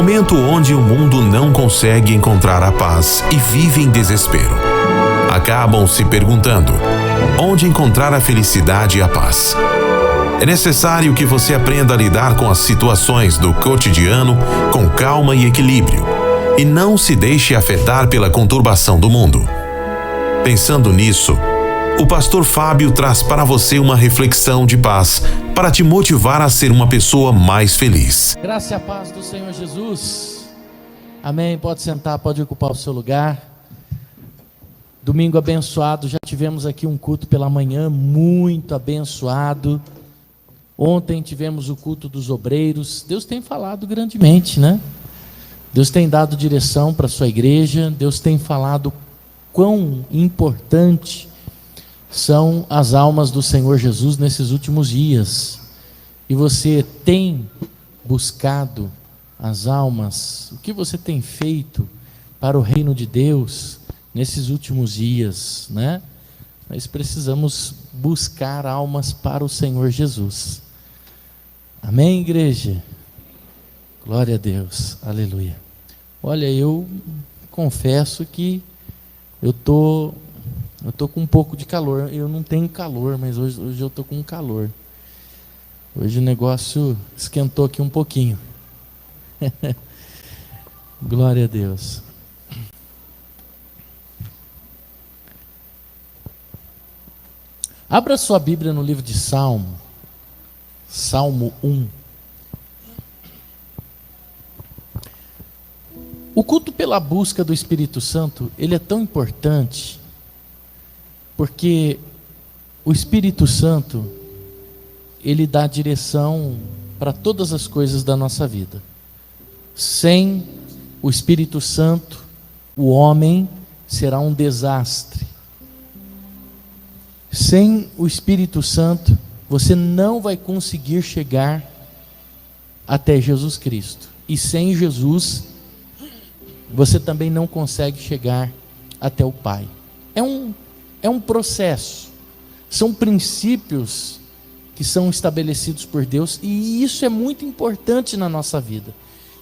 momento onde o mundo não consegue encontrar a paz e vive em desespero. Acabam se perguntando: onde encontrar a felicidade e a paz? É necessário que você aprenda a lidar com as situações do cotidiano com calma e equilíbrio, e não se deixe afetar pela conturbação do mundo. Pensando nisso, o pastor Fábio traz para você uma reflexão de paz para te motivar a ser uma pessoa mais feliz. Graça e a paz do Senhor Jesus. Amém. Pode sentar, pode ocupar o seu lugar. Domingo abençoado, já tivemos aqui um culto pela manhã muito abençoado. Ontem tivemos o culto dos obreiros. Deus tem falado grandemente, né? Deus tem dado direção para a sua igreja. Deus tem falado quão importante são as almas do Senhor Jesus nesses últimos dias. E você tem buscado as almas? O que você tem feito para o reino de Deus nesses últimos dias, né? Nós precisamos buscar almas para o Senhor Jesus. Amém, igreja? Glória a Deus, aleluia. Olha, eu confesso que eu tô com um pouco de calor. Eu não tenho calor, mas hoje eu tô com calor. Hoje o negócio esquentou aqui um pouquinho. Glória a Deus. Abra sua Bíblia no livro de Salmo 1. O culto pela busca do Espírito Santo, ele é tão importante, porque o Espírito Santo, ele dá direção para todas as coisas da nossa vida. Sem o Espírito Santo, o homem será um desastre. Sem o Espírito Santo, você não vai conseguir chegar até Jesus Cristo. E sem Jesus, você também não consegue chegar até o Pai. É um processo. São princípios que são estabelecidos por Deus, e isso é muito importante na nossa vida.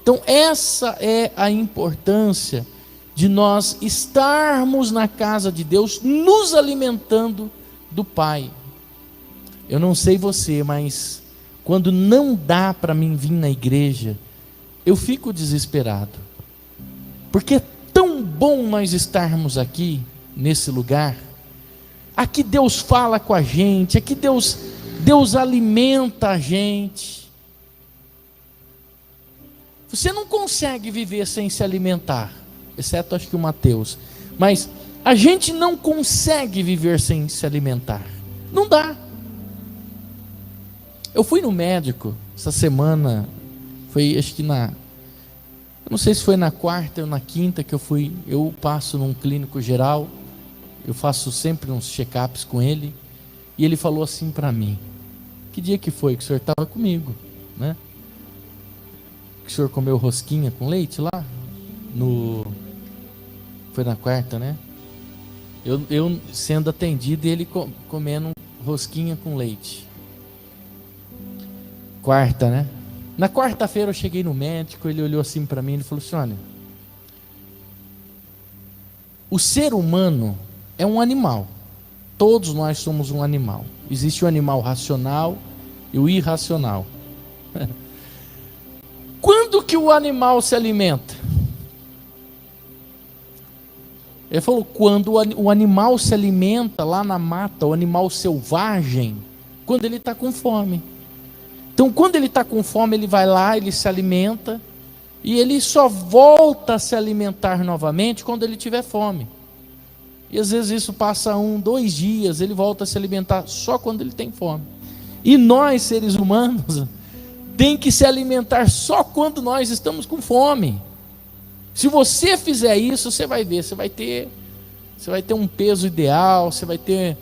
Então essa é a importância de nós estarmos na casa de Deus, nos alimentando do Pai. Eu não sei você, mas quando não dá para mim vir na igreja, eu fico desesperado, porque é tão bom nós estarmos aqui nesse lugar. Aqui Deus fala com a gente, aqui Deus alimenta a gente. Você não consegue viver sem se alimentar, exceto acho que o Mateus, mas a gente não consegue viver sem se alimentar, não dá. Eu fui no médico essa semana, foi acho que eu não sei se foi na quarta ou na quinta que eu passo num clínico geral, eu faço sempre uns check-ups com ele, e ele falou assim para mim: que dia que foi que o senhor estava comigo, né? Que o senhor comeu rosquinha com leite lá? Foi na quarta, né? Eu sendo atendido e ele comendo rosquinha com leite. Quarta, né? Na quarta-feira eu cheguei no médico, ele olhou assim para mim e falou assim: olha, o ser humano é um animal. Todos nós somos um animal. Existe o animal racional e o irracional. Quando que o animal se alimenta? Ele falou: quando o animal se alimenta lá na mata, o animal selvagem, quando ele está com fome. Então quando ele está com fome, ele vai lá, ele se alimenta, e ele só volta a se alimentar novamente quando ele tiver fome. E às vezes isso passa 2 dias, ele volta a se alimentar só quando ele tem fome. E nós, seres humanos, tem que se alimentar só quando nós estamos com fome. Se você fizer isso, você vai ver, você vai ter um peso ideal, você vai ter,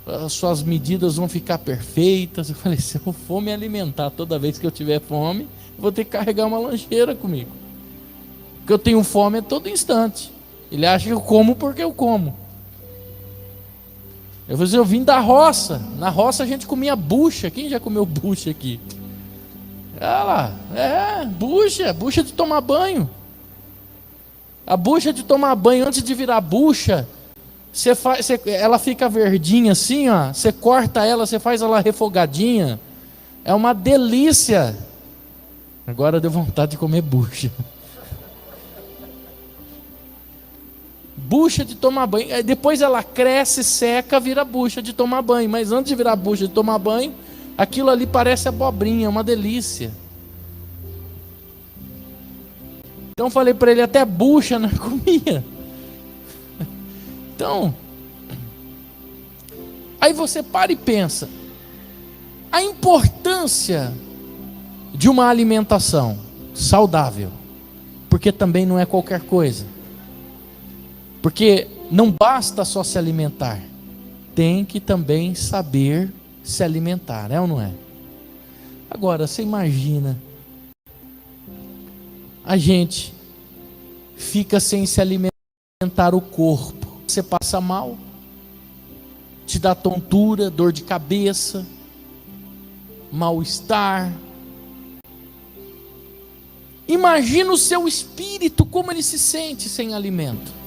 as suas medidas vão ficar perfeitas. Eu falei: se eu for me alimentar toda vez que eu tiver fome, eu vou ter que carregar uma lancheira comigo, porque eu tenho fome a todo instante. Ele acha que eu como porque eu como. Eu vim da roça. Na roça a gente comia bucha. Quem já comeu bucha aqui? Olha lá, bucha de tomar banho. A bucha de tomar banho, antes de virar bucha, ela fica verdinha assim, ó. Você corta ela, você faz ela refogadinha. É uma delícia. Agora deu vontade de comer bucha. Bucha de tomar banho. Aí depois ela cresce, seca, vira bucha de tomar banho. Mas antes de virar bucha de tomar banho, aquilo ali parece abobrinha, é uma delícia. Então falei para ele, até bucha na comia. Então, aí você para e pensa, a importância de uma alimentação saudável, porque também não é qualquer coisa. Porque não basta só se alimentar, tem que também saber se alimentar, é ou não é? Agora, você imagina, a gente fica sem se alimentar o corpo, você passa mal, te dá tontura, dor de cabeça, mal-estar. Imagina o seu espírito, como ele se sente sem alimento.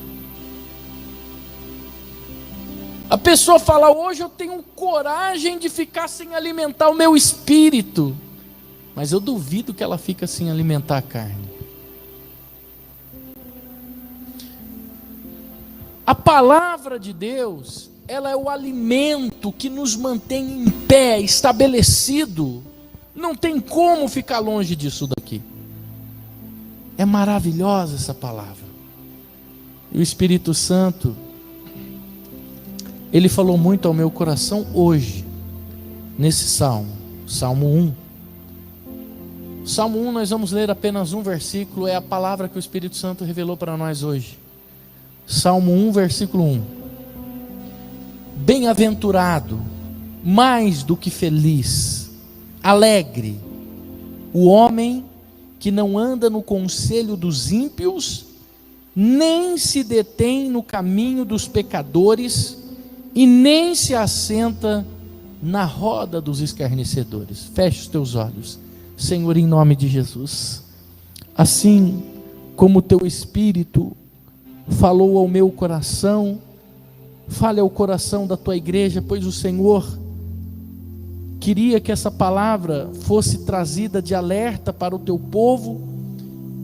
A pessoa fala, hoje eu tenho coragem de ficar sem alimentar o meu espírito, mas eu duvido que ela fica sem alimentar a carne. A palavra de Deus, ela é o alimento que nos mantém em pé, estabelecido. Não tem como ficar longe disso daqui. É maravilhosa essa palavra. E o Espírito Santo, ele falou muito ao meu coração hoje, nesse salmo, Salmo 1. Salmo 1, nós vamos ler apenas um versículo, é a palavra que o Espírito Santo revelou para nós hoje. Salmo 1, versículo 1. Bem-aventurado, mais do que feliz, alegre, o homem que não anda no conselho dos ímpios, nem se detém no caminho dos pecadores, e nem se assenta na roda dos escarnecedores. Feche os teus olhos, Senhor, em nome de Jesus. Assim como o teu Espírito falou ao meu coração, fale ao coração da tua igreja, pois o Senhor queria que essa palavra fosse trazida de alerta para o teu povo,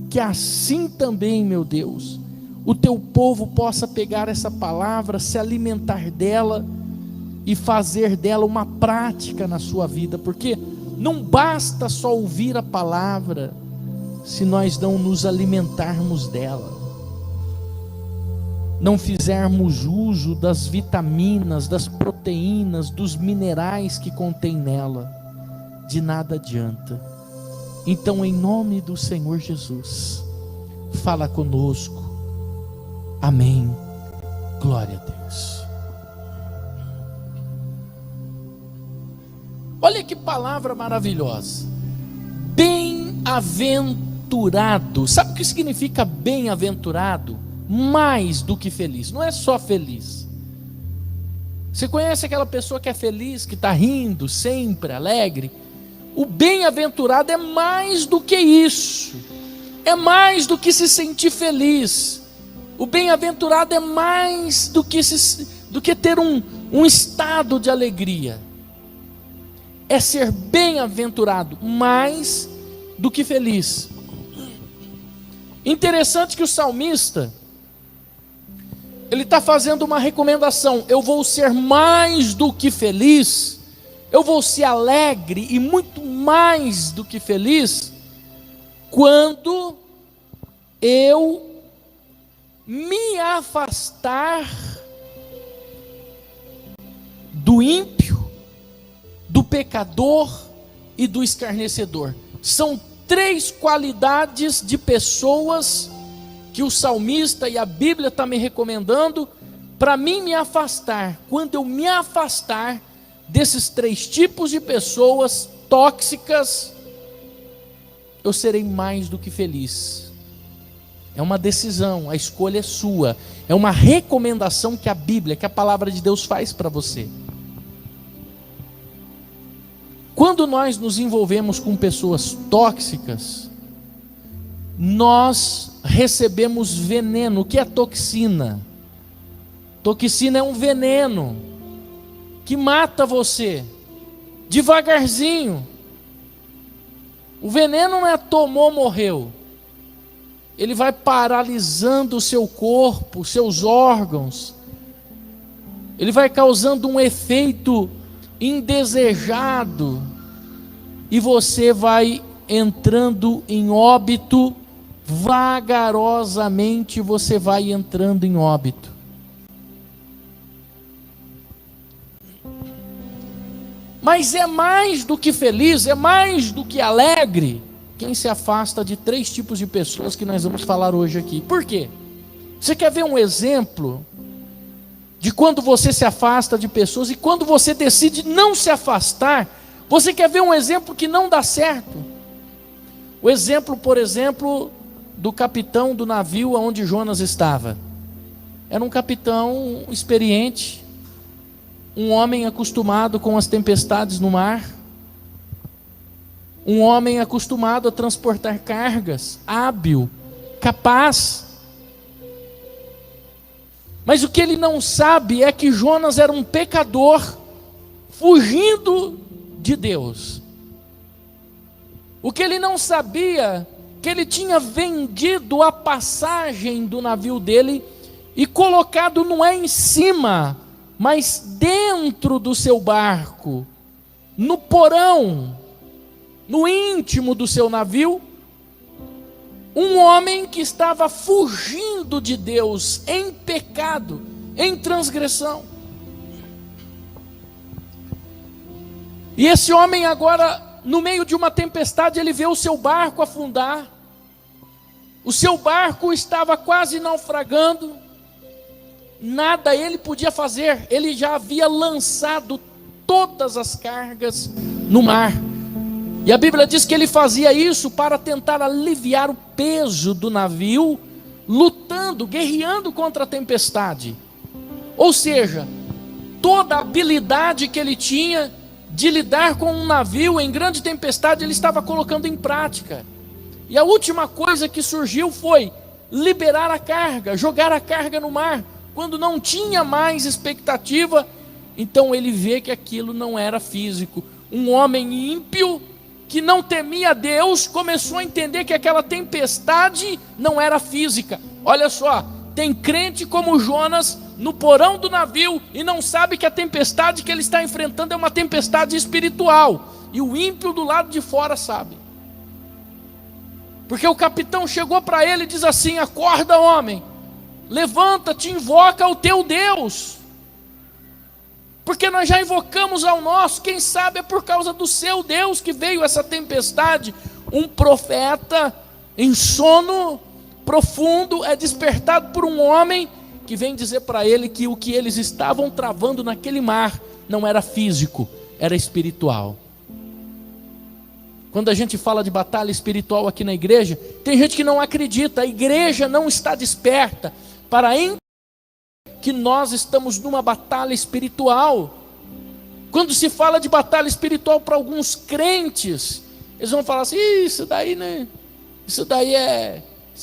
que assim também, meu Deus, o teu povo possa pegar essa palavra, se alimentar dela e fazer dela uma prática na sua vida, porque não basta só ouvir a palavra se nós não nos alimentarmos dela, não fizermos uso das vitaminas, das proteínas, dos minerais que contém nela, de nada adianta. Então, em nome do Senhor Jesus, fala conosco. Amém. Glória a Deus. Olha que palavra maravilhosa. Bem-aventurado. Sabe o que significa bem-aventurado? Mais do que feliz. Não é só feliz. Você conhece aquela pessoa que é feliz, que está rindo sempre, alegre? O bem-aventurado é mais do que isso. É mais do que se sentir feliz. O bem-aventurado é mais do que ter um estado de alegria. É ser bem-aventurado, mais do que feliz. Interessante que o salmista, ele está fazendo uma recomendação. Eu vou ser mais do que feliz, eu vou ser alegre e muito mais do que feliz, quando eu me afastar do ímpio, do pecador e do escarnecedor. São 3 qualidades de pessoas que o salmista e a Bíblia está me recomendando para mim me afastar. Quando eu me afastar desses 3 tipos de pessoas tóxicas, eu serei mais do que feliz. É uma decisão, a escolha é sua. É uma recomendação que a Bíblia, que a palavra de Deus faz para você. quando nós nos envolvemos com pessoas tóxicas, nós recebemos veneno. O que é toxina? Toxina é um veneno que mata você devagarzinho. O veneno não é tomou, morreu. Ele vai paralisando o seu corpo, seus órgãos. Ele vai causando um efeito indesejado. E você vai entrando em óbito. Vagarosamente você vai entrando em óbito. Mas é mais do que feliz, é mais do que alegre quem se afasta de 3 tipos de pessoas que nós vamos falar hoje aqui. Por quê? Você quer ver um exemplo de quando você se afasta de pessoas e quando você decide não se afastar? Você quer ver um exemplo que não dá certo? O exemplo, por exemplo, do capitão do navio onde Jonas estava. Era um capitão experiente, um homem acostumado com as tempestades no mar, um homem acostumado a transportar cargas, hábil, capaz. Mas o que ele não sabe é que Jonas era um pecador, fugindo de Deus. O que ele não sabia, que ele tinha vendido a passagem do navio dele e colocado não é em cima, mas dentro do seu barco, no porão, no íntimo do seu navio, um homem que estava fugindo de Deus em pecado, em transgressão. E esse homem agora, no meio de uma tempestade, ele vê o seu barco afundar. O seu barco estava quase naufragando. Nada ele podia fazer, ele já havia lançado todas as cargas no mar. E a Bíblia diz que ele fazia isso para tentar aliviar o peso do navio, lutando, guerreando contra a tempestade. Ou seja, toda a habilidade que ele tinha de lidar com um navio em grande tempestade, ele estava colocando em prática. E a última coisa que surgiu foi liberar a carga, jogar a carga no mar. Quando não tinha mais expectativa, então ele vê que aquilo não era físico. Um homem ímpio, que não temia Deus, começou a entender que aquela tempestade não era física. Olha só, tem crente como Jonas no porão do navio e não sabe que a tempestade que ele está enfrentando é uma tempestade espiritual. E o ímpio do lado de fora sabe. Porque o capitão chegou para ele e diz assim: acorda, homem, levanta-te, invoca o teu Deus. Porque nós já invocamos ao nosso, quem sabe é por causa do seu Deus que veio essa tempestade. Um profeta em sono profundo é despertado por um homem que vem dizer para ele que o que eles estavam travando naquele mar não era físico, era espiritual. Quando a gente fala de batalha espiritual aqui na igreja, tem gente que não acredita, a igreja não está desperta para entender que nós estamos numa batalha espiritual. Quando se fala de batalha espiritual para alguns crentes, eles vão falar assim: isso daí, né? Isso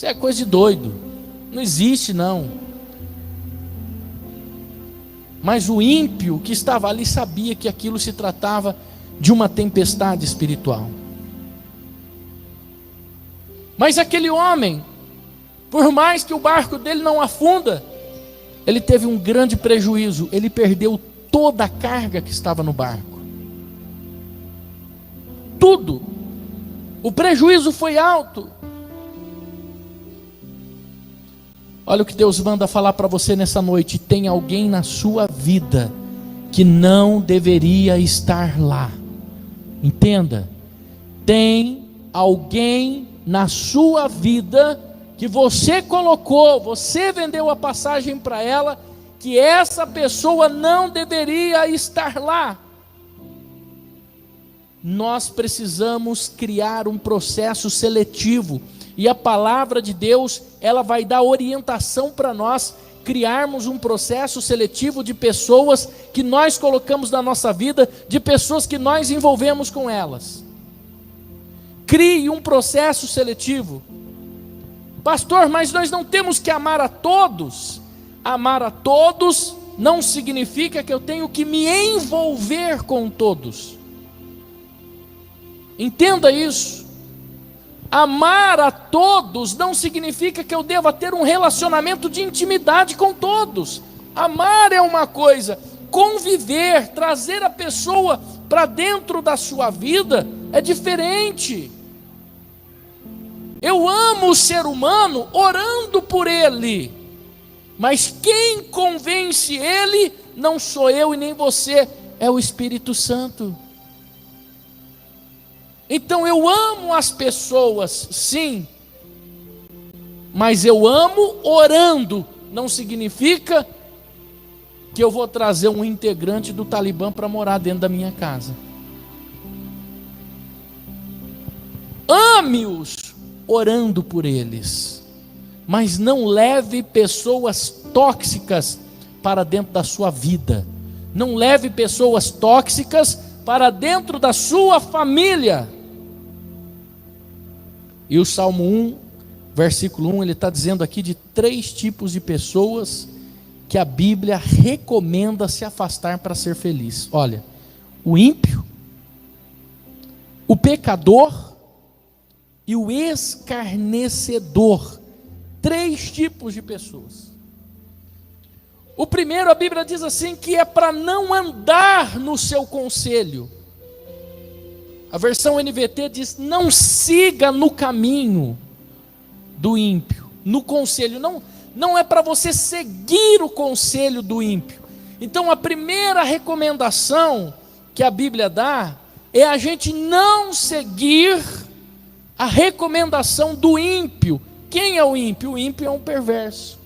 é coisa de doido. Não existe, não. Mas o ímpio que estava ali sabia que aquilo se tratava de uma tempestade espiritual. Mas aquele homem, por mais que o barco dele não afunda, ele teve um grande prejuízo. Ele perdeu toda a carga que estava no barco. Tudo. O prejuízo foi alto. Olha o que Deus manda falar para você nessa noite. Tem alguém na sua vida que não deveria estar lá. Entenda. Tem alguém na sua vida que você colocou, você vendeu a passagem para ela, que essa pessoa não deveria estar lá. Nós precisamos criar um processo seletivo, e a palavra de Deus, ela vai dar orientação para nós, criarmos um processo seletivo de pessoas que nós colocamos na nossa vida, de pessoas que nós envolvemos com elas. Crie um processo seletivo. Pastor, mas nós não temos que amar a todos. Amar a todos não significa que eu tenho que me envolver com todos. Entenda isso. Amar a todos não significa que eu deva ter um relacionamento de intimidade com todos. Amar é uma coisa, conviver, trazer a pessoa para dentro da sua vida é diferente. Eu amo o ser humano orando por ele, mas quem convence ele não sou eu e nem você, é o Espírito Santo. Então eu amo as pessoas, sim, mas eu amo orando. Não significa que eu vou trazer um integrante do Talibã para morar dentro da minha casa. Ame-os orando por eles, mas não leve pessoas tóxicas para dentro da sua vida. Não leve pessoas tóxicas para dentro da sua família. E o Salmo 1, versículo 1, ele está dizendo aqui de 3 tipos de pessoas que a Bíblia recomenda se afastar para ser feliz. Olha, o ímpio, o pecador e o escarnecedor. 3 tipos de pessoas. O primeiro, a Bíblia diz assim, que é para não andar no seu conselho. A versão NVT diz, não siga no caminho do ímpio, no conselho. Não é para você seguir o conselho do ímpio. Então a primeira recomendação que a Bíblia dá é a gente não seguir a recomendação do ímpio. Quem é o ímpio? O ímpio é um perverso.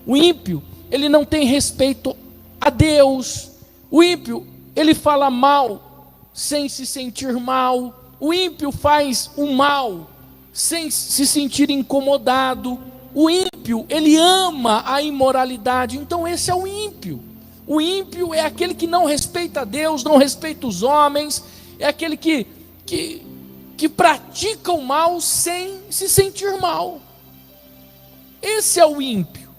O ímpio, ele não tem respeito a Deus. O ímpio, ele fala mal sem se sentir mal. O ímpio faz o mal sem se sentir incomodado. O ímpio, ele ama a imoralidade. Então esse é o ímpio. O ímpio é aquele que não respeita a Deus, não respeita os homens, é aquele que pratica o mal sem se sentir mal. Esse é o ímpio.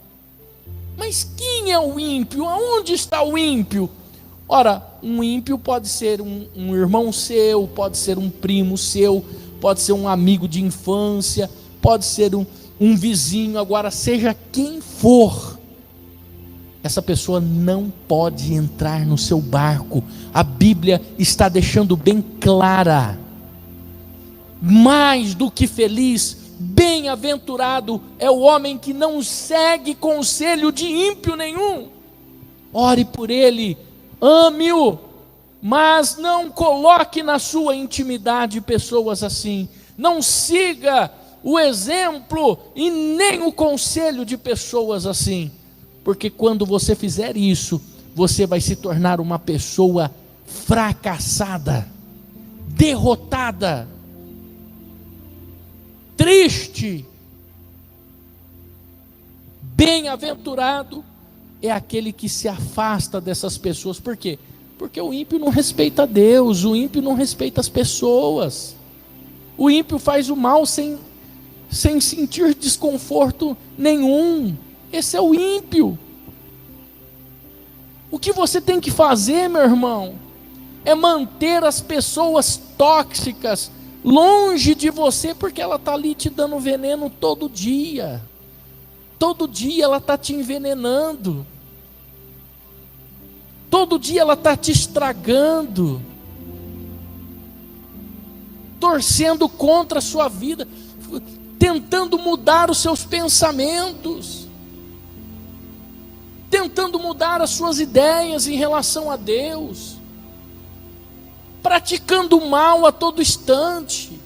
Mas quem é o ímpio? Aonde está o ímpio? Ora, um ímpio pode ser um irmão seu, pode ser um primo seu, pode ser um amigo de infância, pode ser um vizinho. Agora, seja quem for, essa pessoa não pode entrar no seu barco. A Bíblia está deixando bem clara. Mais do que feliz, bem-aventurado é o homem que não segue conselho de ímpio nenhum. Ore por ele, ame-o, mas não coloque na sua intimidade pessoas assim. Não siga o exemplo e nem o conselho de pessoas assim, porque quando você fizer isso, você vai se tornar uma pessoa fracassada, derrotada, triste. Bem-aventurado é aquele que se afasta dessas pessoas. Por quê? Porque o ímpio não respeita Deus, o ímpio não respeita as pessoas. O ímpio faz o mal sem sentir desconforto nenhum. Esse é o ímpio. O que você tem que fazer, meu irmão, é manter as pessoas tóxicas longe de você, porque ela está ali te dando veneno todo dia. Todo dia ela está te envenenando. Todo dia ela está te estragando, torcendo contra a sua vida, tentando mudar os seus pensamentos, tentando mudar as suas ideias em relação a Deus, praticando o mal a todo instante.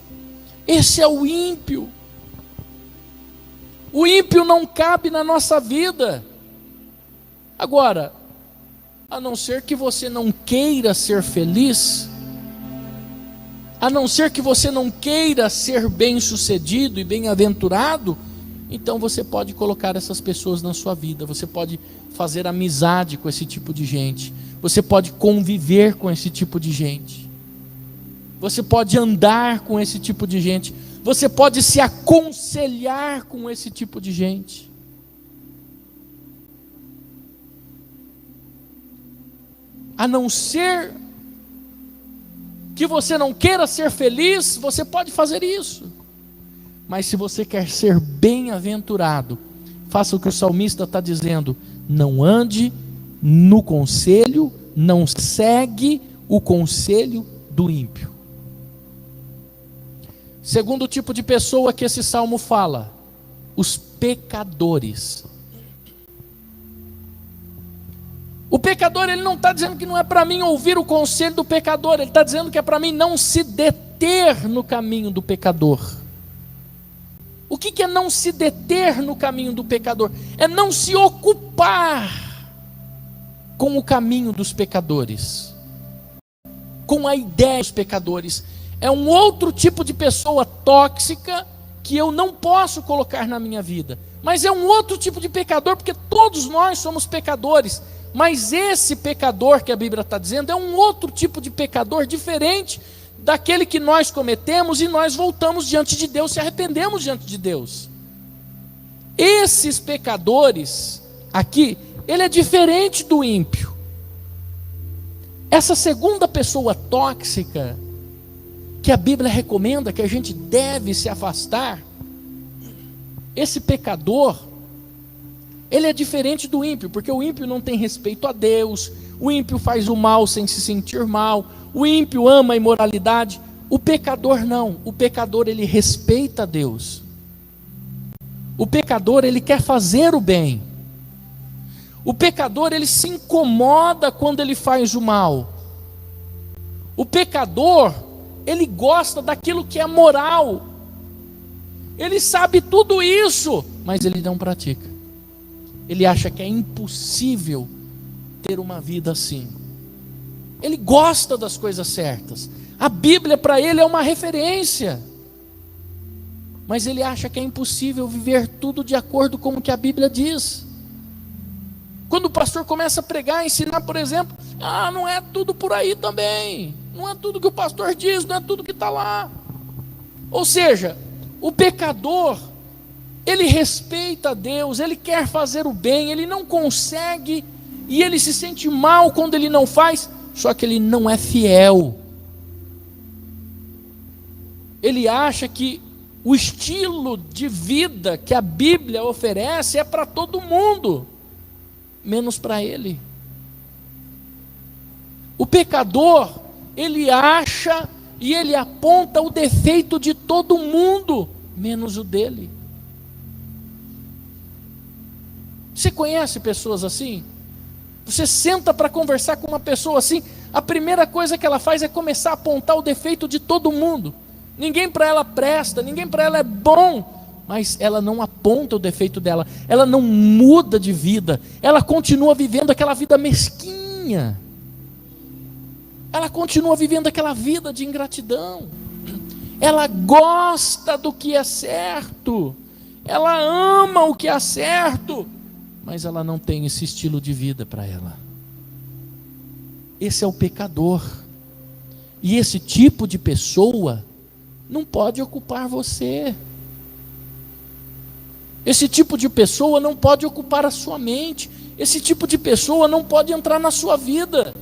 Esse é o ímpio. O ímpio não cabe na nossa vida. Agora, a não ser que você não queira ser feliz, a não ser que você não queira ser bem-sucedido e bem-aventurado, então você pode colocar essas pessoas na sua vida, você pode fazer amizade com esse tipo de gente, você pode conviver com esse tipo de gente, você pode andar com esse tipo de gente, você pode se aconselhar com esse tipo de gente. A não ser que você não queira ser feliz, você pode fazer isso. Mas se você quer ser bem-aventurado, faça o que o salmista está dizendo: não ande no conselho, não segue o conselho do ímpio. Segundo tipo de pessoa que esse salmo fala: os pecadores. O pecador, ele não está dizendo que não é para mim ouvir o conselho do pecador, ele está dizendo que é para mim não se deter no caminho do pecador. O que é não se deter no caminho do pecador? É não se ocupar com o caminho dos pecadores, com a ideia dos pecadores. É um outro tipo de pessoa tóxica que eu não posso colocar na minha vida. Mas é um outro tipo de pecador, porque todos nós somos pecadores. Mas esse pecador que a Bíblia está dizendo é um outro tipo de pecador diferente daquele que nós cometemos e nós voltamos diante de Deus, se arrependemos diante de Deus. Esses pecadores aqui, ele é diferente do ímpio. Essa segunda pessoa tóxica que a Bíblia recomenda que a gente deve se afastar, esse pecador, ele é diferente do ímpio, porque o ímpio não tem respeito a Deus, o ímpio faz o mal sem se sentir mal, o ímpio ama a imoralidade. O pecador não, o pecador ele respeita a Deus, o pecador ele quer fazer o bem, o pecador ele se incomoda quando ele faz o mal, o pecador ele gosta daquilo que é moral, ele sabe tudo isso, mas ele não pratica. Ele acha que é impossível ter uma vida assim. Ele gosta das coisas certas. A Bíblia para ele é uma referência. Mas ele acha que é impossível viver tudo de acordo com o que a Bíblia diz. Quando o pastor começa a pregar, ensinar, por exemplo, não é tudo por aí também. Não é tudo que o pastor diz, não é tudo que está lá. Ou seja, o pecador, ele respeita a Deus, ele quer fazer o bem, ele não consegue, e ele se sente mal quando ele não faz, só que ele não é fiel. Ele acha que o estilo de vida que a Bíblia oferece é para todo mundo, menos para ele. O pecador, ele acha e ele aponta o defeito de todo mundo, menos o dele. Você conhece pessoas assim? Você senta para conversar com uma pessoa assim, a primeira coisa que ela faz é começar a apontar o defeito de todo mundo. Ninguém para ela presta, ninguém para ela é bom, mas ela não aponta o defeito dela, ela não muda de vida, ela continua vivendo aquela vida mesquinha, ela continua vivendo aquela vida de ingratidão, ela gosta do que é certo, ela ama o que é certo, mas ela não tem esse estilo de vida para ela. Esse é o pecador, e esse tipo de pessoa não pode ocupar você. Esse tipo de pessoa não pode ocupar a sua mente. Esse tipo de pessoa não pode entrar na sua vida.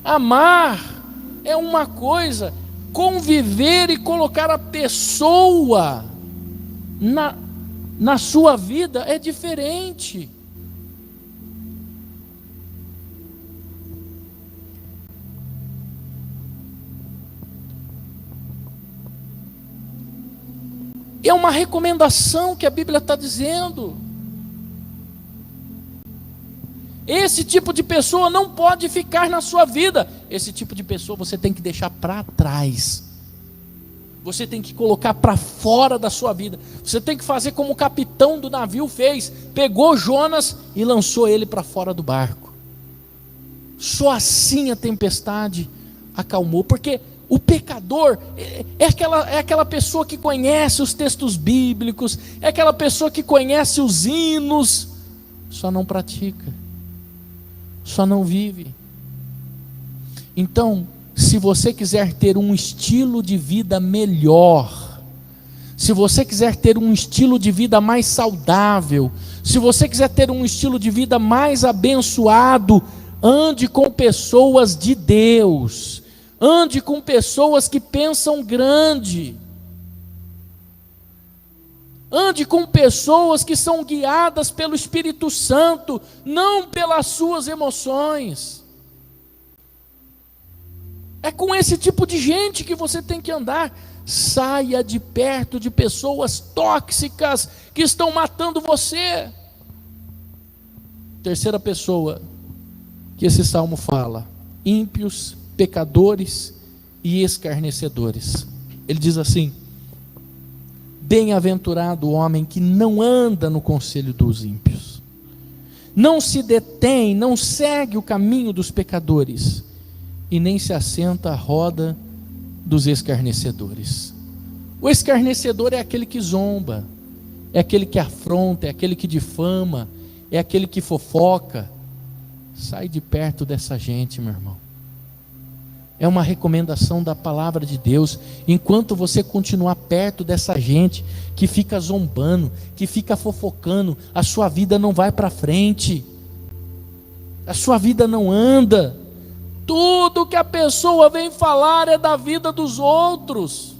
Amar é uma coisa, conviver e colocar a pessoa na sua vida é diferente. É uma recomendação que a Bíblia está dizendo. Esse tipo de pessoa não pode ficar na sua vida. Esse tipo de pessoa você tem que deixar para trás. Você tem que colocar para fora da sua vida. Você tem que fazer como o capitão do navio fez. Pegou Jonas e lançou ele para fora do barco. Só assim a tempestade acalmou. Porque O pecador é aquela pessoa que conhece os textos bíblicos, é aquela pessoa que conhece os hinos, só não pratica, só não vive. Então, se você quiser ter um estilo de vida melhor, se você quiser ter um estilo de vida mais saudável, se você quiser ter um estilo de vida mais abençoado, ande com pessoas de Deus, ande com pessoas que pensam grande, ande com pessoas que são guiadas pelo Espírito Santo, não pelas suas emoções. É com esse tipo de gente que você tem que andar. Saia de perto de pessoas tóxicas que estão matando você. Terceira pessoa que esse salmo fala: ímpios, pecadores e escarnecedores. Ele diz assim: bem-aventurado o homem que não anda no conselho dos ímpios, não se detém, não segue o caminho dos pecadores, e nem se assenta à roda dos escarnecedores. O escarnecedor é aquele que zomba, é aquele que afronta, é aquele que difama, é aquele que fofoca. Sai de perto dessa gente, meu irmão. É uma recomendação da palavra de Deus. Enquanto você continuar perto dessa gente que fica zombando, que fica fofocando, a sua vida não vai para frente, a sua vida não anda. Tudo que a pessoa vem falar é da vida dos outros.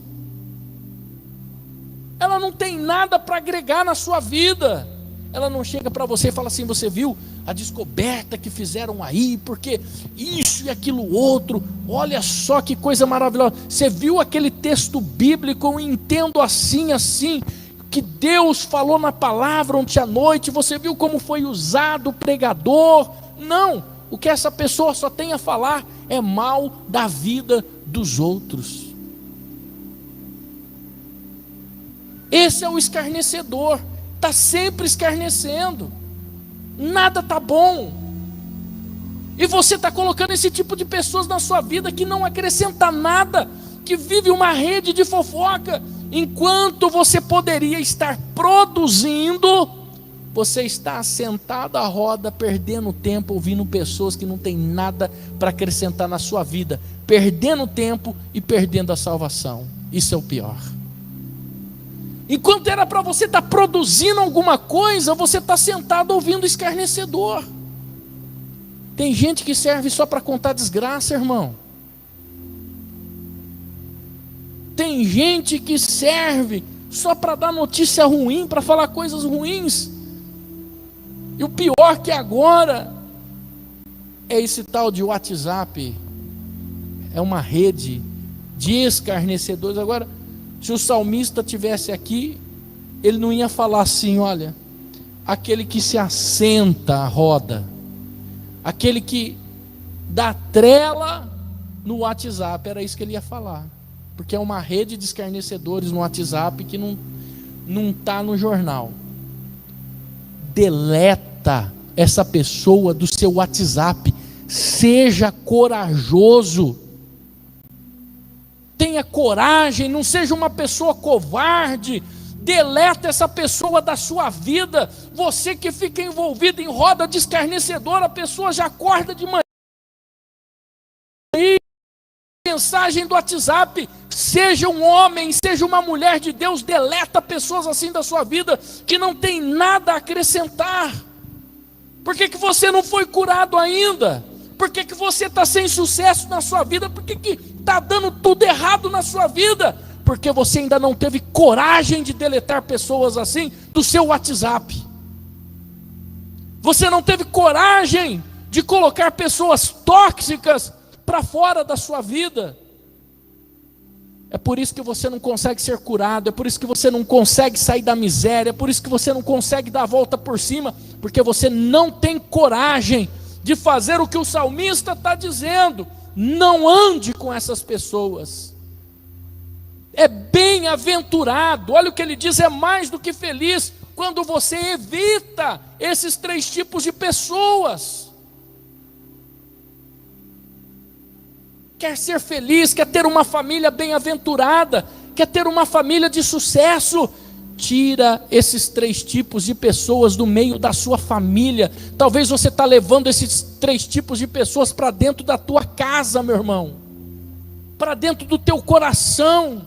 Ela não tem nada para agregar na sua vida. Ela não chega para você e fala assim: você viu a descoberta que fizeram aí, porque isso e aquilo outro, olha só que coisa maravilhosa. Você viu aquele texto bíblico, eu entendo assim, que Deus falou na palavra ontem à noite, você viu como foi usado o pregador? Não. O que essa pessoa só tem a falar é mal da vida dos outros. Esse é o escarnecedor, está sempre escarnecendo, nada está bom. E você está colocando esse tipo de pessoas na sua vida que não acrescenta nada, que vive uma rede de fofoca, enquanto você poderia estar produzindo. Você está sentado à roda, perdendo tempo, ouvindo pessoas que não têm nada para acrescentar na sua vida, perdendo tempo e perdendo a salvação. Isso é o pior. Enquanto era para você estar produzindo alguma coisa, você está sentado ouvindo escarnecedor. Tem gente que serve só para contar desgraça, irmão. Tem gente que serve só para dar notícia ruim, para falar coisas ruins. E o pior que agora é esse tal de WhatsApp. É uma rede de escarnecedores. Agora, se o salmista tivesse aqui, ele não ia falar assim: olha, aquele que se assenta à roda, aquele que dá trela no WhatsApp. Era isso que ele ia falar, porque é uma rede de escarnecedores no WhatsApp que não está no jornal. Deleta essa pessoa do seu WhatsApp. Seja corajoso, tenha coragem, não seja uma pessoa covarde. Deleta essa pessoa da sua vida. Você que fica envolvido em roda de escarnecedor, a pessoa já acorda de manhã, mensagem do WhatsApp. Seja um homem, seja uma mulher de Deus, deleta pessoas assim da sua vida, que não tem nada a acrescentar. Por que você não foi curado ainda? Por que você está sem sucesso na sua vida? Por que está dando tudo errado na sua vida? Porque você ainda não teve coragem de deletar pessoas assim do seu WhatsApp. Você não teve coragem de colocar pessoas tóxicas para fora da sua vida. É por isso que você não consegue ser curado, é por isso que você não consegue sair da miséria, é por isso que você não consegue dar a volta por cima, porque você não tem coragem de fazer o que o salmista está dizendo. Não ande com essas pessoas. É bem-aventurado, olha o que ele diz, é mais do que feliz quando você evita esses três tipos de pessoas. quer ser feliz, quer ter uma família bem-aventurada, quer ter uma família de sucesso, tira esses 3 tipos de pessoas do meio da sua família. Talvez você está levando esses 3 tipos de pessoas para dentro da tua casa, meu irmão, para dentro do teu coração.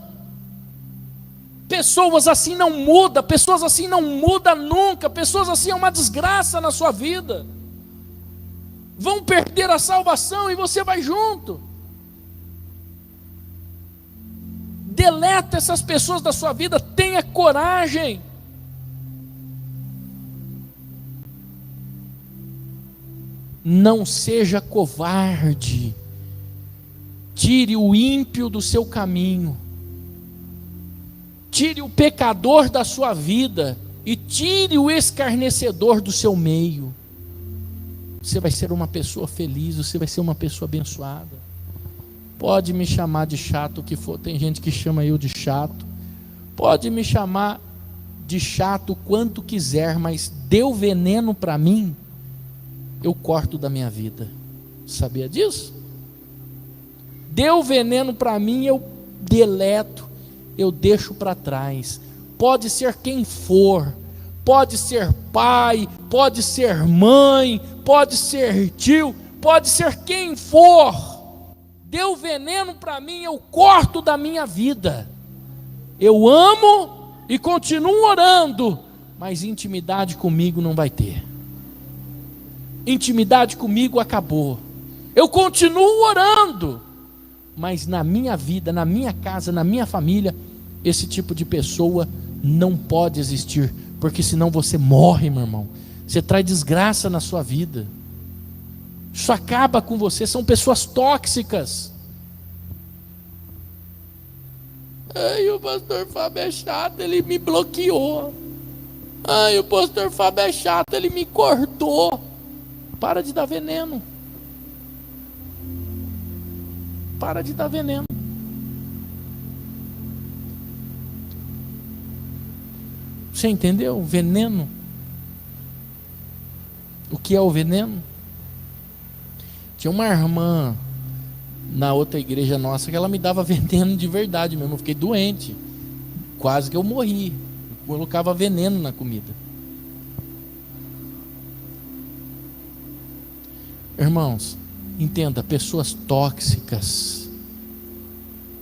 Pessoas assim não mudam, pessoas assim não mudam nunca, pessoas assim é uma desgraça na sua vida. Vão perder a salvação e você vai junto. Deleta essas pessoas da sua vida, tenha coragem. Não seja covarde. Tire o ímpio do seu caminho. Tire o pecador da sua vida e tire o escarnecedor do seu meio. Você vai ser uma pessoa feliz, você vai ser uma pessoa abençoada. Pode me chamar de chato o que for, tem gente que chama eu de chato. Pode me chamar de chato quanto quiser, mas deu veneno para mim, eu corto da minha vida. Sabia disso? Deu veneno para mim, eu deleto. Eu deixo para trás. Pode ser quem for, pode ser pai, pode ser mãe, pode ser tio, pode ser quem for. Deu veneno para mim, eu corto da minha vida. Eu amo e continuo orando, mas intimidade comigo não vai ter. Intimidade comigo acabou. Eu continuo orando, mas na minha vida, na minha casa, na minha família, esse tipo de pessoa não pode existir, porque senão você morre, meu irmão. Você traz desgraça na sua vida. Isso acaba com você, são pessoas tóxicas. Ai, o pastor Fábio é chato, ele me bloqueou. Ai, o pastor Fábio é chato, ele me cortou. Para de dar veneno. Para de dar veneno. Você entendeu? Veneno. O que é o veneno? Tinha uma irmã na outra igreja nossa que ela me dava veneno de verdade mesmo. Eu fiquei doente. Quase que eu morri. Colocava veneno na comida. Irmãos, entenda, pessoas tóxicas.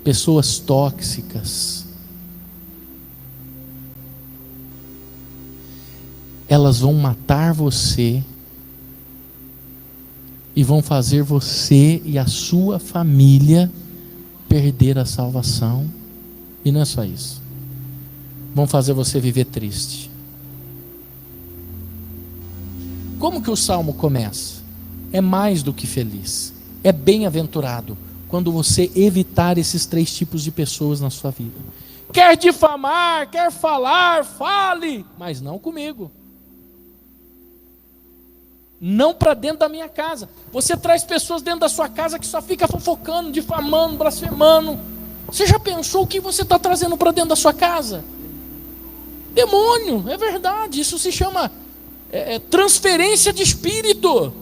Pessoas tóxicas. Elas vão matar você e vão fazer você e a sua família perder a salvação. E não é só isso. Vão fazer você viver triste. Como que o salmo começa? É mais do que feliz. É bem-aventurado quando você evitar esses 3 tipos de pessoas na sua vida. Quer difamar, quer falar, fale, mas não comigo. Não para dentro da minha casa. Você traz pessoas dentro da sua casa que só fica fofocando, difamando, blasfemando. Você já pensou o que você está trazendo para dentro da sua casa? Demônio, é verdade. Isso se chama transferência de espírito.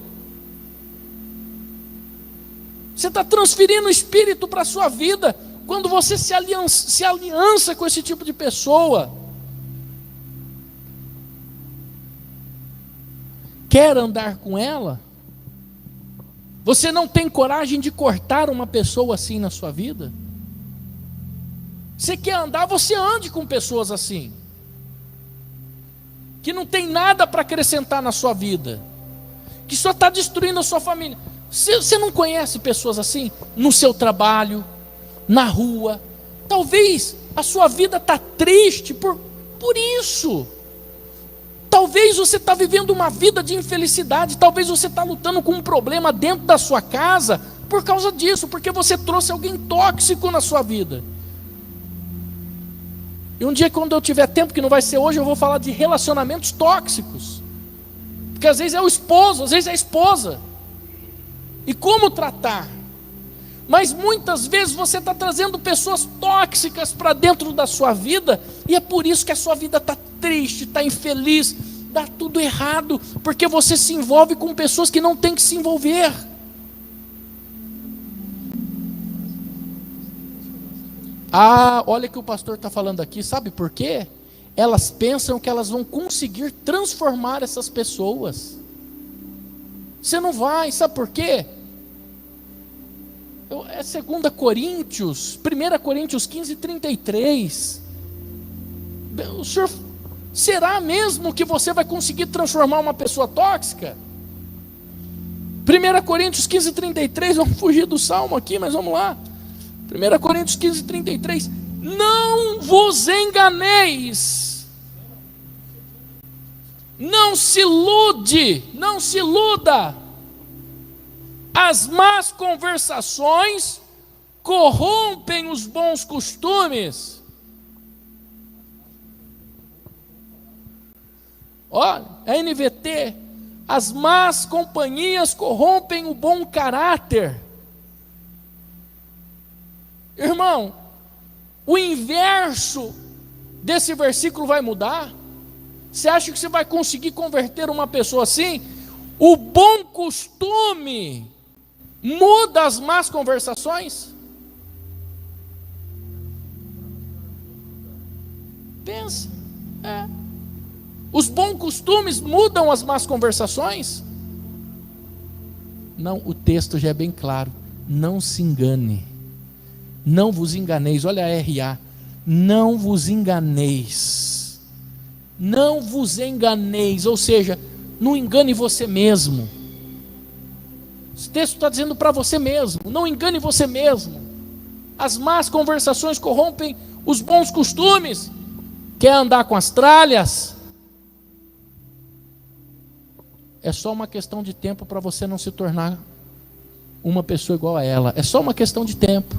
Você está transferindo o espírito para a sua vida quando você se aliança com esse tipo de pessoa. Quer andar com ela? Você não tem coragem de cortar uma pessoa assim na sua vida? Você quer andar, você ande com pessoas assim, que não tem nada para acrescentar na sua vida, que só está destruindo a sua família. Você não conhece pessoas assim? No seu trabalho, na rua. Talvez a sua vida está triste por isso. Talvez você está vivendo uma vida de infelicidade. Talvez você está lutando com um problema dentro da sua casa por causa disso, porque você trouxe alguém tóxico na sua vida. E um dia, quando eu tiver tempo, que não vai ser hoje, eu vou falar de relacionamentos tóxicos. Porque às vezes é o esposo, às vezes é a esposa. E como tratar? Mas muitas vezes você está trazendo pessoas tóxicas para dentro da sua vida, e é por isso que a sua vida está triste, está infeliz, dá tudo errado, porque você se envolve com pessoas que não tem que se envolver. Ah, olha o que o pastor está falando aqui, sabe por quê? Elas pensam que elas vão conseguir transformar essas pessoas. Você não vai, sabe por quê? É 2 Coríntios, 1 Coríntios 15:33. O senhor, será mesmo que você vai conseguir transformar uma pessoa tóxica? 1 Coríntios 15:33, vamos fugir do salmo aqui, mas vamos lá. 1 Coríntios 15:33, não vos enganeis, não se iluda, as más conversações corrompem os bons costumes. Olha, a NVT, as más companhias corrompem o bom caráter. Irmão, o inverso desse versículo vai mudar? Você acha que você vai conseguir converter uma pessoa assim? O bom costume muda as más conversações? Pensa, os bons costumes mudam as más conversações? Não, o texto já é bem claro. Não se engane. Não vos enganeis. Olha a RA. Não vos enganeis. Não vos enganeis. Ou seja, não engane você mesmo. Esse texto está dizendo para você mesmo. Não engane você mesmo. As más conversações corrompem os bons costumes. Quer andar com as tralhas? É só uma questão de tempo para você não se tornar uma pessoa igual a ela. É só uma questão de tempo.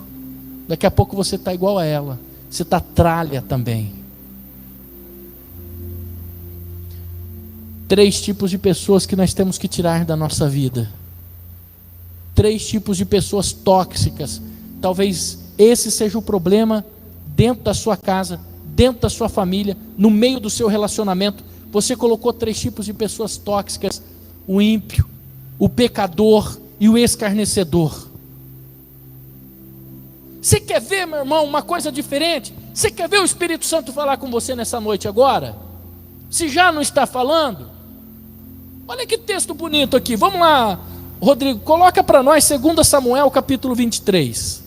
Daqui a pouco você está igual a ela. Você está tralha também. 3 tipos de pessoas que nós temos que tirar da nossa vida. 3 tipos de pessoas tóxicas. Talvez esse seja o problema dentro da sua casa, dentro da sua família, no meio do seu relacionamento. Você colocou 3 tipos de pessoas tóxicas: o ímpio, o pecador e o escarnecedor. Você quer ver, meu irmão, uma coisa diferente? Você quer ver o Espírito Santo falar com você nessa noite agora? Se já não está falando, olha que texto bonito aqui. Vamos lá, Rodrigo, coloca para nós 2 Samuel capítulo 23.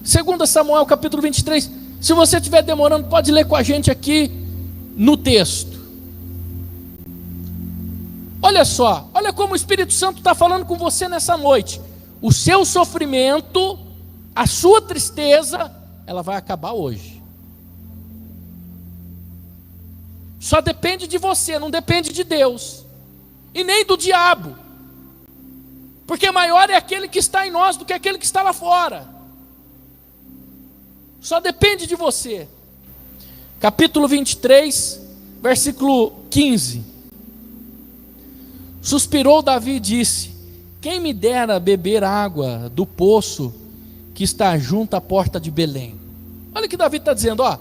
Segundo Samuel capítulo 23. Se você estiver demorando, pode ler com a gente aqui no texto. Olha só, olha como o Espírito Santo está falando com você nessa noite. O seu sofrimento, a sua tristeza, ela vai acabar hoje. Só depende de você, não depende de Deus. E nem do diabo. Porque maior é aquele que está em nós do que aquele que está lá fora. Só depende de você. Capítulo 23, versículo 15. Suspirou Davi e disse: quem me dera beber água do poço que está junto à porta de Belém. Olha o que Davi está dizendo, ó.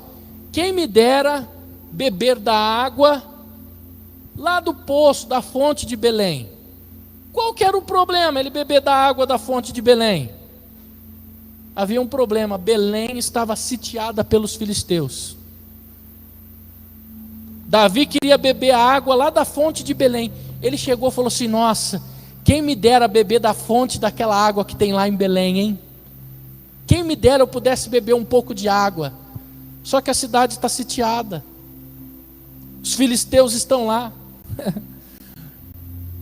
Quem me dera beber da água lá do poço, da fonte de Belém. Qual que era o problema, ele beber da água da fonte de Belém? Havia um problema, Belém estava sitiada pelos filisteus. Davi queria beber a água lá da fonte de Belém. Ele chegou e falou assim: nossa, quem me dera beber da fonte daquela água que tem lá em Belém, hein? Quem me dera eu pudesse beber um pouco de água. Só que a cidade está sitiada. Os filisteus estão lá.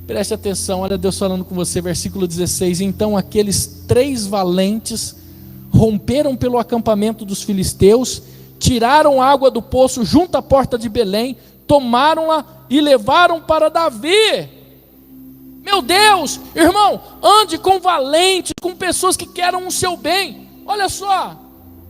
Preste atenção, olha Deus falando com você, versículo 16. Então aqueles 3 valentes romperam pelo acampamento dos filisteus, tiraram água do poço junto à porta de Belém, tomaram-la e levaram para Davi. Meu Deus, irmão, ande com valentes, com pessoas que querem o seu bem. Olha só,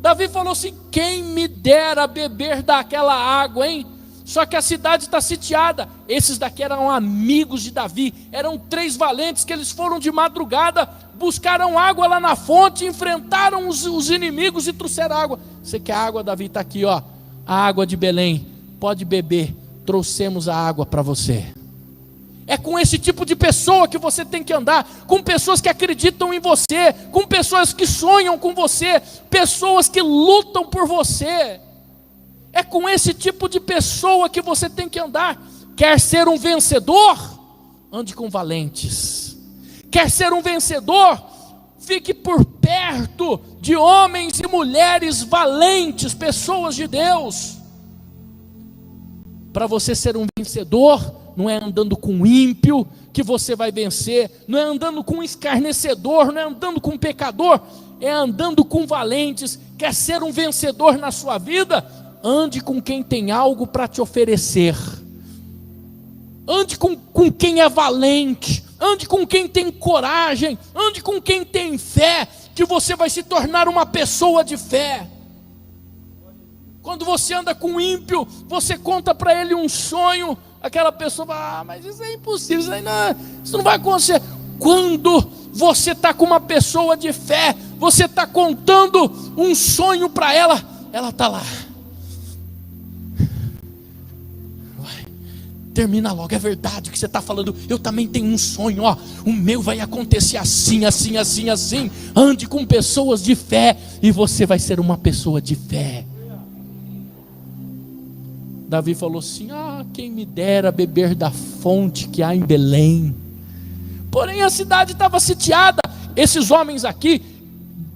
Davi falou assim: quem me dera beber daquela água, hein? Só que a cidade está sitiada. Esses daqui eram amigos de Davi. Eram 3 valentes que eles foram de madrugada, buscaram água lá na fonte, enfrentaram os inimigos e trouxeram água. Você quer água, Davi? Está aqui, ó, a água de Belém. Pode beber. Trouxemos a água para você. É com esse tipo de pessoa que você tem que andar, com pessoas que acreditam em você, com pessoas que sonham com você, pessoas que lutam por você. É com esse tipo de pessoa que você tem que andar. Quer ser um vencedor? Ande com valentes. Quer ser um vencedor? Fique por perto de homens e mulheres valentes, pessoas de Deus. Para você ser um vencedor, não é andando com ímpio que você vai vencer, não é andando com escarnecedor, não é andando com pecador, é andando com valentes. Quer ser um vencedor na sua vida? Ande com quem tem algo para te oferecer. Ande com quem é valente, ande com quem tem coragem, ande com quem tem fé, que você vai se tornar uma pessoa de fé. Quando você anda com ímpio, você conta para ele um sonho, aquela pessoa fala, mas isso é impossível, isso não vai acontecer. Quando você está com uma pessoa de fé, você está contando um sonho para ela, ela está lá. Vai, termina logo, é verdade o que você está falando, eu também tenho um sonho, ó, o meu vai acontecer assim, assim, assim, assim. Ande com pessoas de fé, e você vai ser uma pessoa de fé. Davi falou assim, quem me dera beber da fonte que há em Belém. Porém a cidade estava sitiada. Esses homens aqui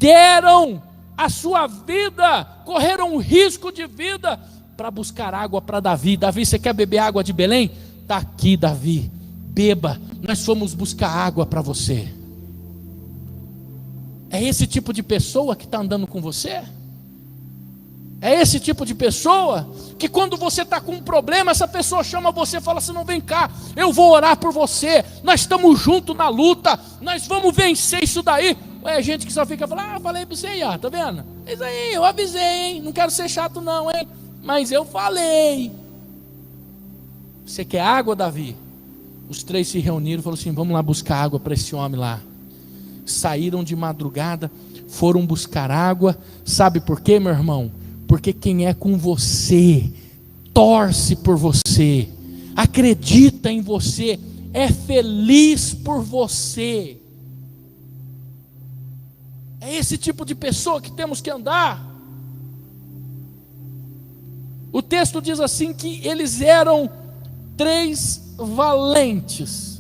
deram a sua vida, correram um risco de vida para buscar água para Davi. Davi, você quer beber água de Belém? Está aqui, Davi, beba, nós fomos buscar água para você. É esse tipo de pessoa que está andando com você? É esse tipo de pessoa que quando você está com um problema, essa pessoa chama você e fala assim, não, vem cá, eu vou orar por você, nós estamos juntos na luta, nós vamos vencer isso daí. É gente que só fica falando, falei para você aí, ó, tá vendo? Isso aí, eu avisei, hein, não quero ser chato não, hein, mas eu falei. Você quer água, Davi? Os três se reuniram e falaram assim, vamos lá buscar água para esse homem lá. Saíram de madrugada, foram buscar água. Sabe por quê, meu irmão? Porque quem é com você, torce por você, acredita em você, é feliz por você. É esse tipo de pessoa que temos que andar. O texto diz assim que eles eram 3 valentes.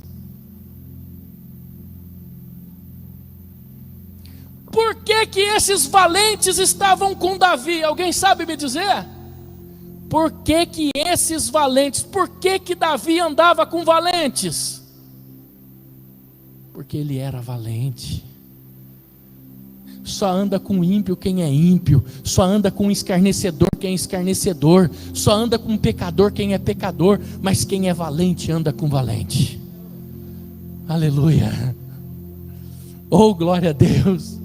Por que que esses valentes estavam com Davi? Alguém sabe me dizer? Por que que esses valentes, por que que Davi andava com valentes? Porque ele era valente. Só anda com ímpio quem é ímpio, só anda com escarnecedor quem é escarnecedor, só anda com pecador quem é pecador, mas quem é valente anda com valente. Aleluia. Oh, glória a Deus.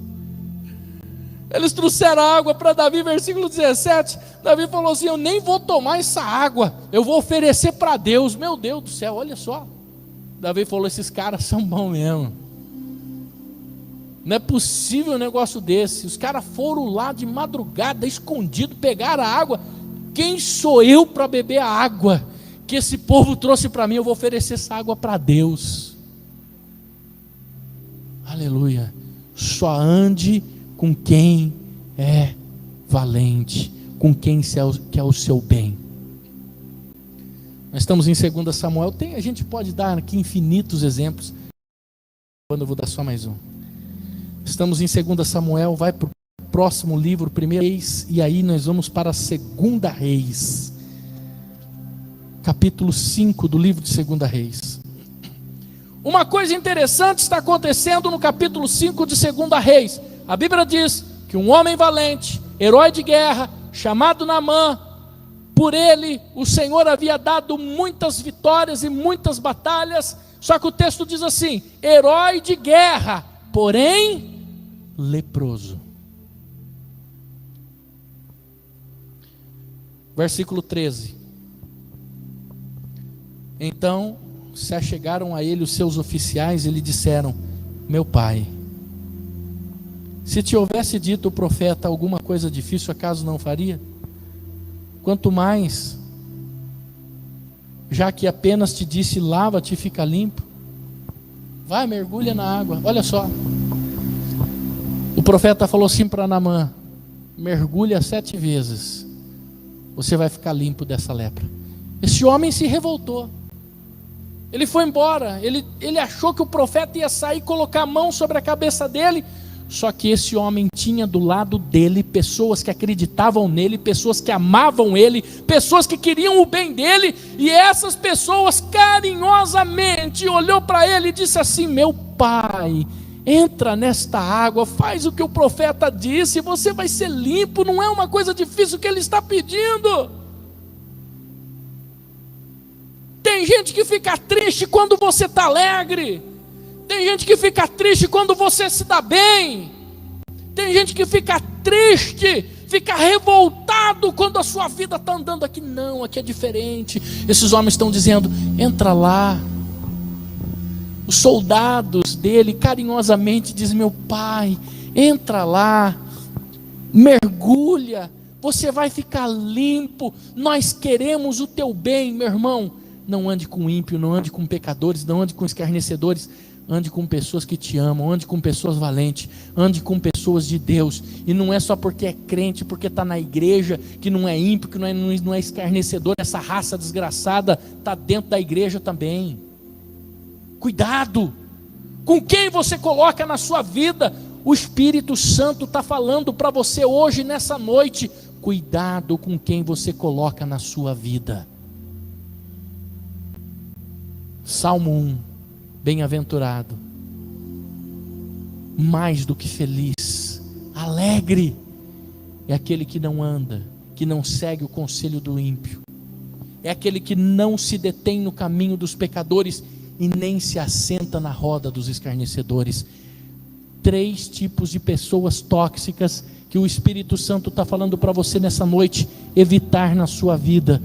Eles trouxeram água para Davi, versículo 17. Davi falou assim, eu nem vou tomar essa água, eu vou oferecer para Deus. Meu Deus do céu, olha só. Davi falou, esses caras são bons mesmo. Não é possível um negócio desse. Os caras foram lá de madrugada, escondido, pegaram a água. Quem sou eu para beber a água que esse povo trouxe para mim? Eu vou oferecer essa água para Deus. Aleluia. Só ande com quem é valente, com quem quer o seu bem. Nós estamos em 2 Samuel. A gente pode dar aqui infinitos exemplos. Quando eu vou dar só mais um. Estamos em 2 Samuel, vai para o próximo livro, 1 Reis, e aí nós vamos para 2 Reis, capítulo 5 do livro de 2 Reis. Uma coisa interessante está acontecendo no capítulo 5 de 2 Reis. A Bíblia diz que um homem valente, herói de guerra, chamado Naamã, por ele o Senhor havia dado muitas vitórias e muitas batalhas. Só que o texto diz assim, herói de guerra, porém leproso. Versículo 13. Então se achegaram a ele os seus oficiais e lhe disseram, meu pai, se te houvesse dito o profeta alguma coisa difícil, acaso não faria? Quanto mais já que apenas te disse lava-te e fica limpo, vai, mergulha na água. Olha só, o profeta falou assim para Naamã: mergulha 7 vezes, você vai ficar limpo dessa lepra. Esse homem se revoltou, ele foi embora, ele achou que o profeta ia sair e colocar a mão sobre a cabeça dele. Só que esse homem tinha do lado dele pessoas que acreditavam nele, pessoas que amavam ele, pessoas que queriam o bem dele, e essas pessoas carinhosamente olhou para ele e disse assim: meu pai, entra nesta água, faz o que o profeta disse, você vai ser limpo, não é uma coisa difícil que ele está pedindo. Tem gente que fica triste quando você está alegre. Tem gente que fica triste quando você se dá bem. Tem gente que fica triste, fica revoltado quando a sua vida está andando aqui. Não, aqui é diferente. Esses homens estão dizendo: entra lá. Os soldados dele carinhosamente dizem: meu pai, entra lá, mergulha, você vai ficar limpo, nós queremos o teu bem. Meu irmão, não ande com ímpio, não ande com pecadores, não ande com escarnecedores. Ande com pessoas que te amam, ande com pessoas valentes, ande com pessoas de Deus. E não é só porque é crente, porque está na igreja, que não é ímpio, que não é escarnecedor. Essa raça desgraçada está dentro da igreja também. Cuidado com quem você coloca na sua vida. O Espírito Santo está falando para você hoje, nessa noite: cuidado com quem você coloca na sua vida. Salmo 1. Bem-aventurado, mais do que feliz, alegre, é aquele que não anda, que não segue o conselho do ímpio, é aquele que não se detém no caminho dos pecadores e nem se assenta na roda dos escarnecedores. 3 tipos de pessoas tóxicas que o Espírito Santo está falando para você nessa noite evitar na sua vida.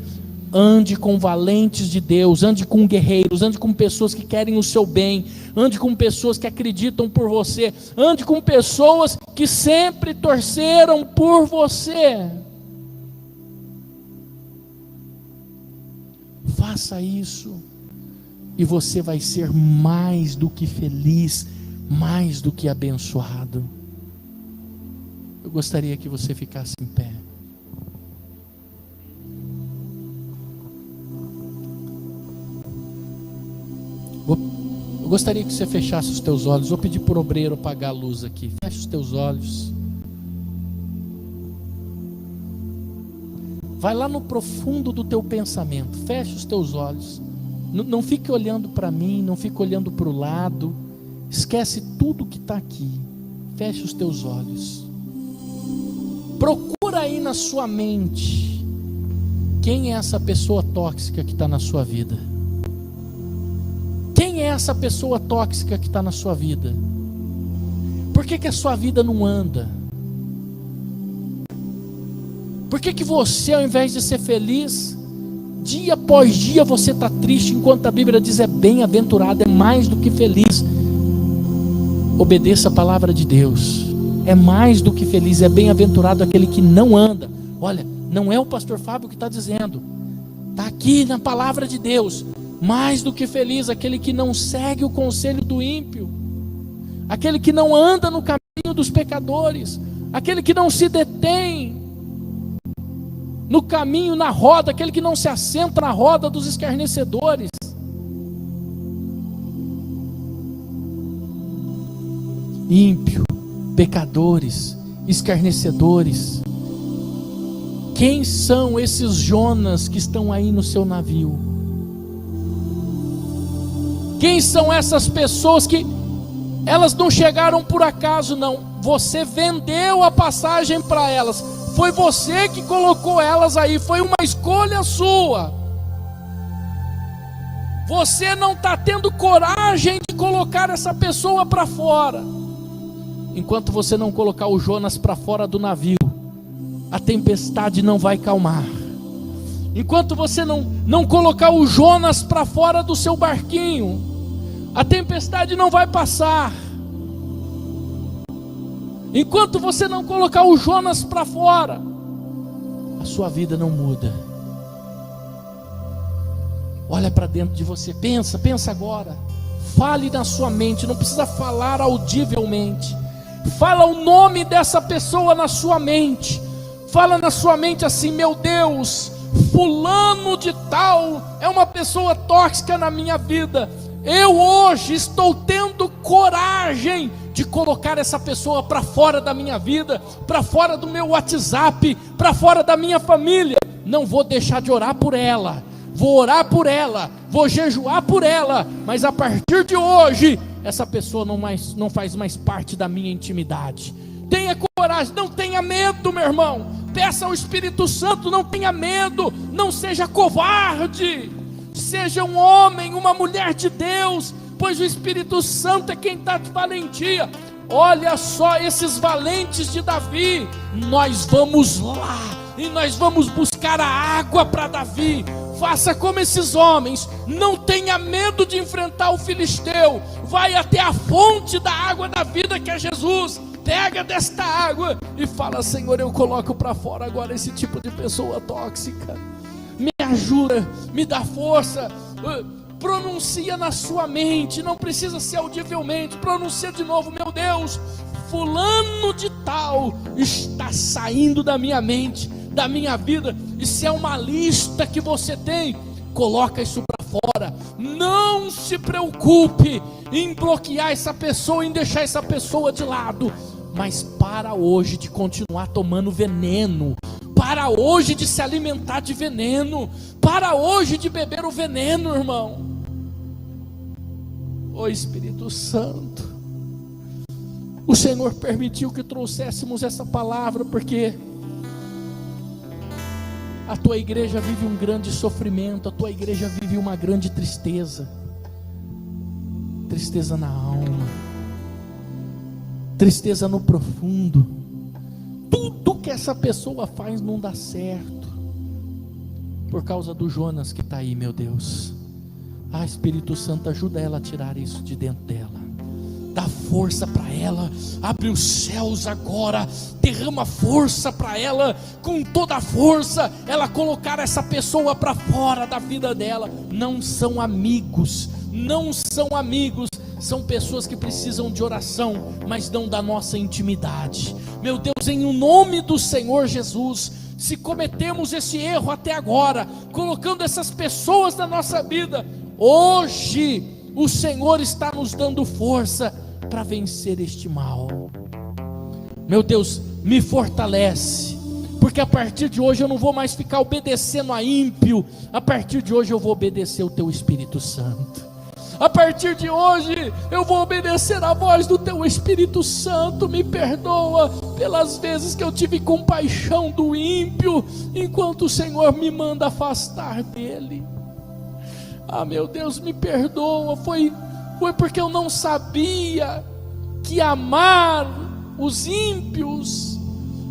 Ande com valentes de Deus, ande com guerreiros, ande com pessoas que querem o seu bem, ande com pessoas que acreditam por você, ande com pessoas que sempre torceram por você. Faça isso e você vai ser mais do que feliz, mais do que abençoado. Eu gostaria que você ficasse em pé. Eu gostaria que você fechasse os teus olhos. Vou pedir para o obreiro apagar a luz aqui. Feche os teus olhos. Vai lá no profundo do teu pensamento. Feche os teus olhos. Não fique olhando para mim, não fique olhando para o lado. Esquece tudo que está aqui. Feche os teus olhos. Procura aí na sua mente quem é essa pessoa tóxica que está na sua vida. Quem é essa pessoa tóxica que está na sua vida? Por que a sua vida não anda? Por que você, ao invés de ser feliz, dia após dia você está triste, enquanto a Bíblia diz: é bem-aventurado, é mais do que feliz? Obedeça a palavra de Deus. É mais do que feliz, é bem-aventurado aquele que não anda. Olha, não é o pastor Fábio que está dizendo, está aqui na palavra de Deus. Mais do que feliz aquele que não segue o conselho do ímpio, aquele que não anda no caminho dos pecadores, aquele que não se detém no caminho, na roda, aquele que não se assenta na roda dos escarnecedores. Ímpio, pecadores, escarnecedores. Quem são esses Jonas que estão aí no seu navio? Quem são essas pessoas que elas não chegaram por acaso, não? Você vendeu a passagem para elas. Foi você que colocou elas aí. Foi uma escolha sua. Você não está tendo coragem de colocar essa pessoa para fora. Enquanto você não colocar o Jonas para fora do navio, a tempestade não vai calmar. Enquanto você não colocar o Jonas para fora do seu barquinho, a tempestade não vai passar. Enquanto você não colocar o Jonas para fora, a sua vida não muda. Olha para dentro de você, pensa agora. Fale na sua mente, não precisa falar audivelmente. Fala o nome dessa pessoa na sua mente. Fala na sua mente assim: meu Deus, fulano de tal é uma pessoa tóxica na minha vida. Eu hoje estou tendo coragem de colocar essa pessoa para fora da minha vida, para fora do meu WhatsApp, para fora da minha família. Não vou deixar de orar por ela, vou orar por ela, vou jejuar por ela, mas a partir de hoje, essa pessoa não faz mais parte da minha intimidade. Tenha coragem, não tenha medo, meu irmão. Peça ao Espírito Santo, não tenha medo, não seja covarde. Seja um homem, uma mulher de Deus, pois o Espírito Santo é quem dá valentia. Olha só esses valentes de Davi. Nós vamos lá e nós vamos buscar a água para Davi. Faça como esses homens, não tenha medo de enfrentar o filisteu. Vai até a fonte da água da vida, que é Jesus. Pega desta água e fala: Senhor, eu coloco para fora agora esse tipo de pessoa tóxica. Me ajuda, me dá força. Pronuncia na sua mente, não precisa ser audivelmente. Pronuncia de novo: meu Deus, fulano de tal está saindo da minha mente, da minha vida. E se é uma lista que você tem, coloca isso para fora. Não se preocupe em bloquear essa pessoa, em deixar essa pessoa de lado, mas para hoje de continuar tomando veneno, para hoje de se alimentar de veneno, para hoje de beber o veneno, irmão. Ó Espírito Santo, o Senhor permitiu que trouxéssemos essa palavra, porque a tua igreja vive um grande sofrimento, a tua igreja vive uma grande tristeza, tristeza na alma, tristeza no profundo. Tudo que essa pessoa faz não dá certo, por causa do Jonas que está aí, meu Deus. Espírito Santo, ajuda ela a tirar isso de dentro dela. Dá força para ela, abre os céus agora, derrama força para ela, com toda a força, ela colocar essa pessoa para fora da vida dela. Não são amigos, são pessoas que precisam de oração, mas não da nossa intimidade. Meu Deus, em nome do Senhor Jesus, se cometemos esse erro até agora, colocando essas pessoas na nossa vida, hoje o Senhor está nos dando força para vencer este mal. Meu Deus, me fortalece, porque a partir de hoje eu não vou mais ficar obedecendo a ímpio. A partir de hoje eu vou obedecer o teu Espírito Santo. A partir de hoje eu vou obedecer a voz do teu Espírito Santo. Me perdoa pelas vezes que eu tive compaixão do ímpio, enquanto o Senhor me manda afastar dele. Meu Deus, me perdoa, foi porque eu não sabia que amar os ímpios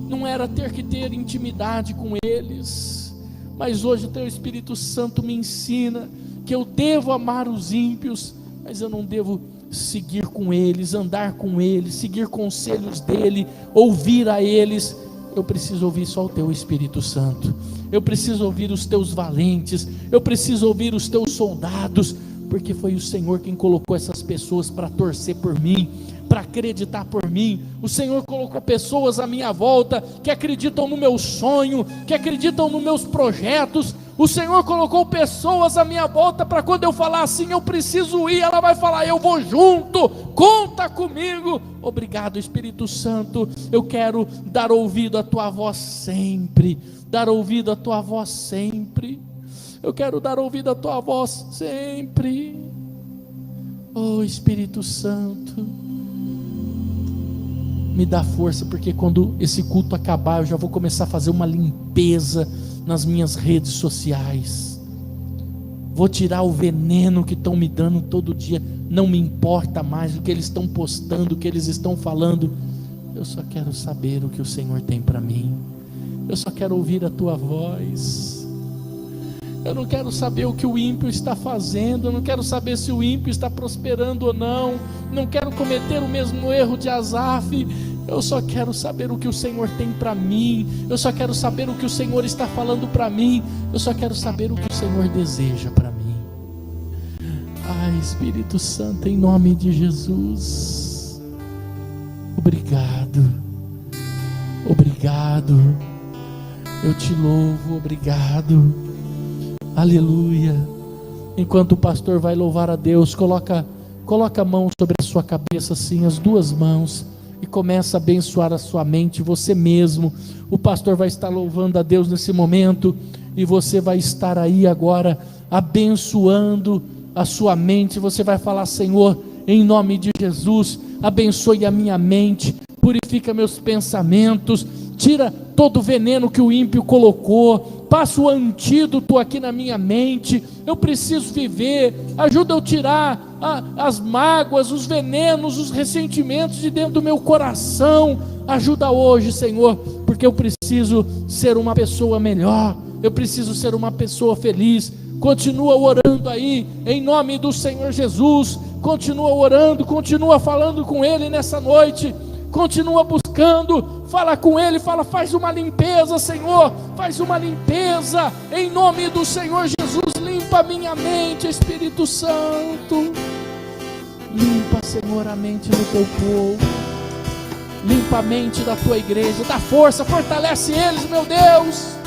não era ter que ter intimidade com eles. Mas hoje o teu Espírito Santo me ensina que eu devo amar os ímpios, mas eu não devo seguir com eles, andar com eles, seguir conselhos dele, ouvir a eles. Eu preciso ouvir só o teu Espírito Santo. Eu preciso ouvir os teus valentes, eu preciso ouvir os teus soldados, porque foi o Senhor quem colocou essas pessoas para torcer por mim, para acreditar por mim. O Senhor colocou pessoas à minha volta que acreditam no meu sonho, que acreditam nos meus projetos. O Senhor colocou pessoas à minha volta para quando eu falar assim, eu preciso ir, ela vai falar, eu vou junto, conta comigo. Obrigado, Espírito Santo. Eu quero dar ouvido à tua voz sempre, dar ouvido à tua voz sempre. Eu quero dar ouvido à tua voz sempre. Espírito Santo, me dá força, porque quando esse culto acabar, eu já vou começar a fazer uma limpeza nas minhas redes sociais. Vou tirar o veneno que estão me dando todo dia. Não me importa mais o que eles estão postando, o que eles estão falando. Eu só quero saber o que o Senhor tem para mim. Eu só quero ouvir a tua voz. Eu não quero saber o que o ímpio está fazendo. Eu não quero saber se o ímpio está prosperando ou não. Não quero cometer o mesmo erro de Asaf. Eu só quero saber o que o Senhor tem para mim. Eu só quero saber o que o Senhor está falando para mim. Eu só quero saber o que o Senhor deseja para mim. Espírito Santo, em nome de Jesus. Obrigado, obrigado, eu te louvo, obrigado, aleluia. Enquanto o pastor vai louvar a Deus, coloca a mão sobre a sua cabeça assim, as duas mãos, e começa a abençoar a sua mente, você mesmo. O pastor vai estar louvando a Deus nesse momento, e você vai estar aí agora, abençoando a sua mente. Você vai falar: Senhor, em nome de Jesus, abençoe a minha mente, purifica meus pensamentos, tira todo o veneno que o ímpio colocou, passa o antídoto aqui na minha mente. Eu preciso viver, ajuda eu a tirar as mágoas, os venenos, os ressentimentos de dentro do meu coração. Ajuda hoje, Senhor, porque eu preciso ser uma pessoa melhor, eu preciso ser uma pessoa feliz. Continua orando aí, em nome do Senhor Jesus. Continua orando, continua falando com Ele nessa noite, continua buscando, fala com Ele, faz uma limpeza, Senhor, faz uma limpeza, em nome do Senhor Jesus. Limpa a minha mente, Espírito Santo, limpa, Senhor, a mente do teu povo, limpa a mente da tua igreja, dá força, fortalece eles, meu Deus.